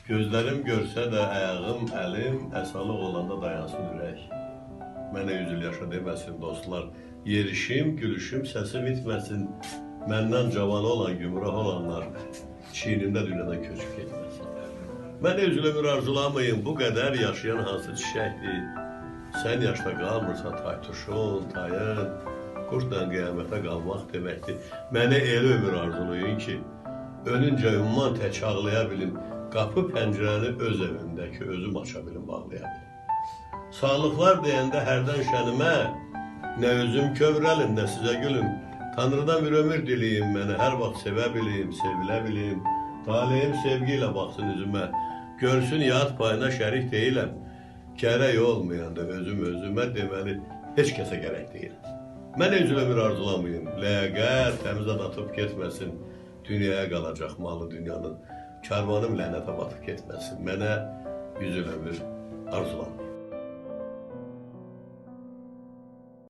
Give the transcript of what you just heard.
Gözlerim görsə də ayağım, əlim, əsalıq olanda dayansın ürək. Mənə 100 il yaşa deməsin dostlar, yerişim, gülüşüm, səsim itməsin. Məndən cavan olan, gümrah olanlar çiynimdə dünyadan köçüb getməsin. Mənə üzülümür arzulamayın, bu qədər yaşayan hansı çiçəkdir. Sən yaşda qalmırsan taytuşun, tayın, qurtla qiyamətə qalmaq deməkdir. Mənə elə ömür arzulayın ki, ölüncə ümman tək ağlaya bilim, qapı pəncərəni öz evimdəki özüm aça bilim, bağlaya bilim. Sağlıqlar deyəndə hərdən şənimə, nə özüm kövrəlim, nə sizə gülüm. Tanrıdan bir ömür diliyim mənə, hər vaxt sevə bilim, sevilə bilim. Talihim sevgi ilə baxsın üzümə, görsün yad payına şərik deyiləm. Gərək olmayanda özümə deməli, heç kəsə gərək deyiləm. Mənə üzül ömür arzulamayın, ləyəqət təmizad atıb getməsin. Dünyaya qalacaq malı dünyanın, karvanım lənətə batıb getməsin. Mənə üzül ömür arzulamayın.